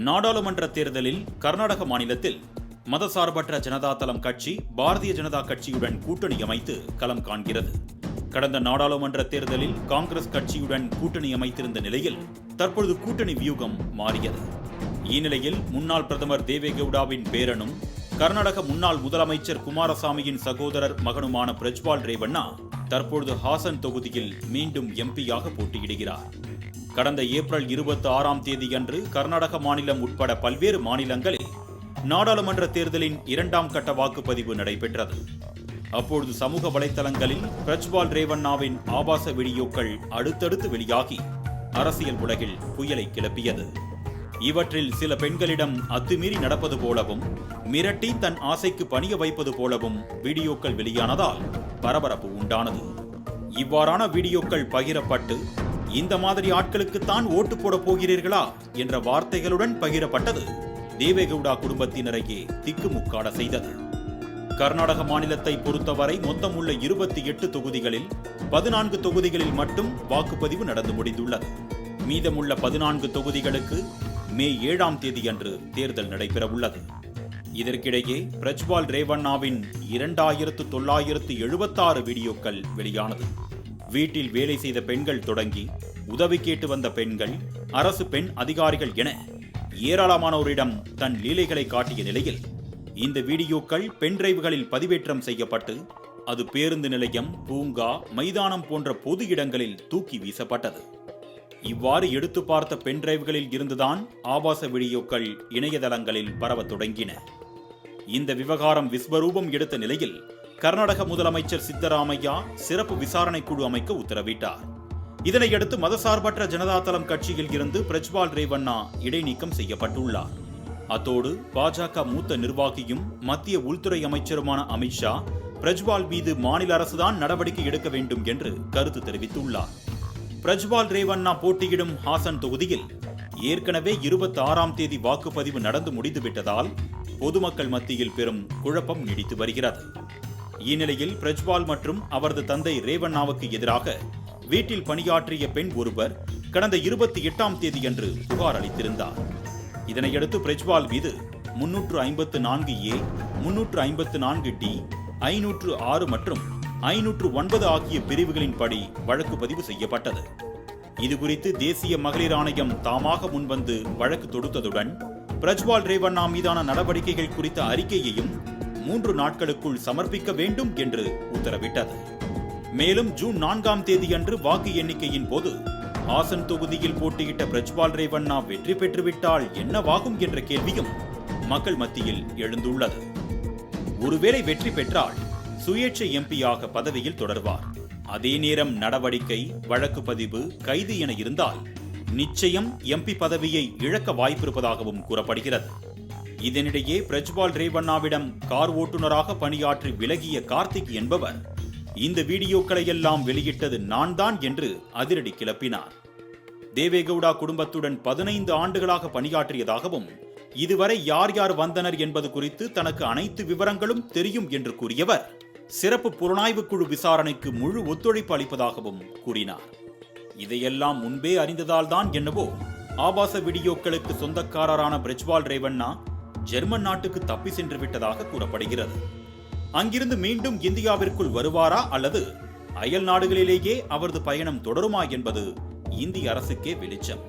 நாடாளுமன்ற தேர்தலில் கர்நாடக மாநிலத்தில் மதசார்பற்ற ஜனதாதளம் கட்சி பாரதிய ஜனதா கட்சியுடன் கூட்டணி அமைத்து களம் காண்கிறது. கடந்த நாடாளுமன்ற தேர்தலில் காங்கிரஸ் கட்சியுடன் கூட்டணி அமைத்திருந்த நிலையில் தற்பொழுது கூட்டணி வியூகம் மாறியது. இந்நிலையில் முன்னாள் பிரதமர் தேவேகவுடாவின் பேரனும் கர்நாடக முன்னாள் முதலமைச்சர் குமாரசாமியின் சகோதரர் மகனுமான பிரஜ்வால் ரேவண்ணா தற்பொழுது ஹாசன் தொகுதியில் மீண்டும் எம்பியாக போட்டியிடுகிறார். கடந்த ஏப்ரல் 26ஆம் தேதியன்று கர்நாடக மாநிலம் உட்பட பல்வேறு மாநிலங்களில் நாடாளுமன்ற தேர்தலின் 2ஆம் கட்ட வாக்குப்பதிவு நடைபெற்றது. அப்பொழுது சமூக வலைதளங்களில் பிரஜ்வால் ரேவண்ணாவின் ஆபாச வீடியோக்கள் அடுத்தடுத்து வெளியாகி அரசியல் உலகில் புயலை கிளப்பியது. இவற்றில் சில பெண்களிடம் அத்துமீறி நடப்பது போலவும் மிரட்டி தன் ஆசைக்கு பணிய வைப்பது போலவும் வீடியோக்கள் வெளியானதால் பரபரப்பு உண்டானது. இவ்வாறான வீடியோக்கள் பகிரப்பட்டு இந்த மாதிரி ஆட்களுக்குத்தான் ஓட்டு போட போகிறீர்களா என்ற வார்த்தைகளுடன் பகிரப்பட்டது தேவேகவுடா குடும்பத்தினரையே திக்குமுக்காட செய்தது. கர்நாடக மாநிலத்தை பொறுத்தவரை மொத்தம் உள்ள 28 தொகுதிகளில் 14 தொகுதிகளில் மட்டும் வாக்குப்பதிவு நடந்து முடிந்துள்ளது. மீதமுள்ள 14 தொகுதிகளுக்கு மே 7ஆம் தேதியன்று தேர்தல் நடைபெறவுள்ளது. இதற்கிடையே பிரஜ்வால் ரேவண்ணாவின் 2976 வீடியோக்கள் வெளியானது. வீட்டில் வேலை செய்த பெண்கள் தொடங்கி உதவி கேட்டு வந்த பெண்கள், அரசு பெண் அதிகாரிகள் என ஏராளமானோரிடம் தன் லீலைகளை காட்டிய நிலையில் இந்த வீடியோக்கள் பென்டிரைவ்களில் பதிவேற்றம் செய்யப்பட்டு அது பேருந்து நிலையம், பூங்கா, மைதானம் போன்ற பொது இடங்களில் தூக்கி வீசப்பட்டது. இவ்வாறு எடுத்து பார்த்த பென்டிரைவ்களில் இருந்துதான் ஆபாச வீடியோக்கள் இணையதளங்களில் பரவத் தொடங்கின. இந்த விவகாரம் விஸ்வரூபம் எடுத்த நிலையில் கர்நாடக முதலமைச்சர் சித்தராமையா சிறப்பு விசாரணை குழு அமைக்க உத்தரவிட்டார். இதனையடுத்து மதசார்பற்ற ஜனதாதளம் கட்சியில் இருந்து பிரஜ்வால் ரேவண்ணா இடைநீக்கம் செய்யப்பட்டுள்ளார். அத்தோடு பாஜக மூத்த நிர்வாகியும் மத்திய உள்துறை அமைச்சருமான அமித்ஷா பிரஜ்வால் மீது மாநில அரசுதான் நடவடிக்கை எடுக்க வேண்டும் என்று கருத்து தெரிவித்துள்ளார். பிரஜ்வால் ரேவண்ணா போட்டியிடும் ஹாசன் தொகுதியில் ஏற்கனவே 26ஆம் தேதி வாக்குப்பதிவு நடந்து முடிந்துவிட்டதால் பொதுமக்கள் மத்தியில் பெரும் குழப்பம் நீடித்து வருகிறது. இந்நிலையில் பிரஜ்வால் மற்றும் அவரது தந்தை ரேவண்ணாவுக்கு எதிராக வீட்டில் பணியாற்றிய பெண் ஒருவர் கடந்த 28ஆம் தேதியன்று புகார் அளித்திருந்தார். இதனையடுத்து பிரஜ்வால் மீது 354A, 354D, 506 மற்றும் 509 ஆகிய பிரிவுகளின்படி வழக்கு பதிவு செய்யப்பட்டது. இதுகுறித்து தேசிய மகளிர் ஆணையம் தாமாக முன்வந்து வழக்கு தொடுத்ததுடன் பிரஜ்வால் ரேவண்ணா மீதான நடவடிக்கைகள் குறித்த அறிக்கையையும் 3 நாட்களுக்குள் சமர்ப்பிக்க வேண்டும் என்று உத்தரவிட்டது. மேலும் ஜூன் 4ஆம் தேதியன்று வாக்கு எண்ணிக்கையின் போது ஹாசன் தொகுதியில் போட்டியிட்ட பிரஜ்வால் ரேவண்ணா வெற்றி பெற்றுவிட்டால் என்னவாகும் என்ற கேள்வியும் மக்கள் மத்தியில் எழுந்துள்ளது. ஒருவேளை வெற்றி பெற்றால் சுயேட்சை எம்பியாக பதவியில் தொடர்வார். அதே நேரம் நடவடிக்கை, வழக்கு பதிவு, கைது என இருந்தால் நிச்சயம் எம்பி பதவியை இழக்க வாய்ப்பிருப்பதாகவும் கூறப்படுகிறது. இதனிடையே பிரஜ்வால் ரேவண்ணாவிடம் கார் ஓட்டுநராக பணியாற்றி விலகிய கார்த்திக் என்பவர் இந்த வீடியோக்களை எல்லாம் வெளியிட்டது நான் தான் என்று அதிரடி கிளப்பினார். தேவேகவுடா குடும்பத்துடன் 15 ஆண்டுகளாக பணியாற்றியதாகவும் இதுவரை யார் யார் வந்தனர் என்பது குறித்து தனக்கு அனைத்து விவரங்களும் தெரியும் என்று கூறியவர் சிறப்பு புலனாய்வு குழு விசாரணைக்கு முழு ஒத்துழைப்பு அளிப்பதாகவும் கூறினார். இதையெல்லாம் முன்பே அறிந்ததால் தான் என்னவோ ஆபாச வீடியோக்களுக்கு சொந்தக்காரரான பிரஜ்வால் ரேவண்ணா ஜெர்மன் நாட்டுக்கு தப்பி சென்று விட்டதாக கூறப்படுகிறது. அங்கிருந்து மீண்டும் இந்தியாவிற்குள் வருவாரா அல்லது அயல் நாடுகளிலேயே அவரது பயணம் தொடருமா என்பது இந்திய அரசுக்கே வெளிச்சம்.